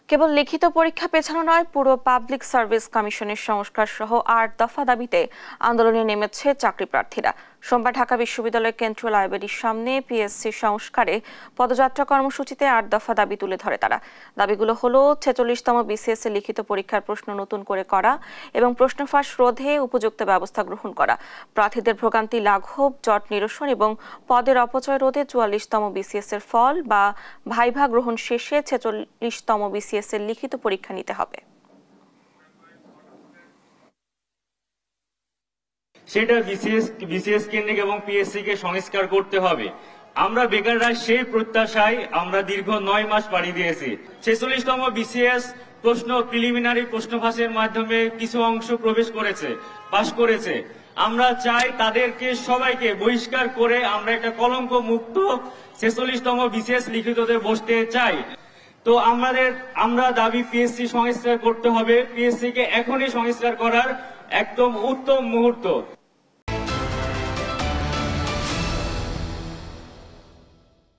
কেবল লিখিত পরীক্ষা পেছানো নয়, পুরো পাবলিক সার্ভিস কমিশনের সংস্কার সহ ৮ দফা দাবিতে আন্দোলনে নেমেছে চাকরি প্রার্থীরা। সোমবার ঢাকা বিশ্ববিদ্যালয় কেন্দ্রীয় লাইব্রেরির সামনে পিএসসি সংস্কারে পদযাত্রা কর্মসূচিতে ৮ দফা দাবি তুলে ধরে তারা। দাবিগুলো হলো ৪৬তম বিসিএস এর লিখিত পরীক্ষার প্রশ্ন নতুন করে করা এবং প্রশ্ন ফাঁস রোধে উপযুক্ত ব্যবস্থা গ্রহণ করা, প্রার্থীদের ভোগান্তি লাঘব, জট নিরসন এবং পদের অপচয় রোধে ৪৪তম বিসিএস এর ফল বা ভাইভা গ্রহণ শেষে ৪৬তম বিসিএস এর লিখিত পরীক্ষা নিতে হবে। সেটা বিসিএস কেন্দ্রিক এবং পিএসসি কে সংস্কার করতে হবে। আমরা বেকাররা সেই প্রত্যাশায় আমরা দীর্ঘ ৯ মাস পাড়ি দিয়েছি। ৪৬তম বিসিএস প্রশ্ন প্রিলিমিনারি প্রশ্ন ফাঁসের মাধ্যমে কিছু অংশ প্রবেশ করেছে, পাশ করেছে। আমরা চাই তাদেরকে সবাইকে বহিষ্কার করে আমরা একটা কলঙ্ক মুক্ত ৪৬তম বিসিএস লিখিততে বসতে চাই। তো আমরা দাবি পিএসসি সংস্কার করতে হবে। পিএসসি কে এখনই সংস্কার করার একদম উত্তম মুহূর্ত।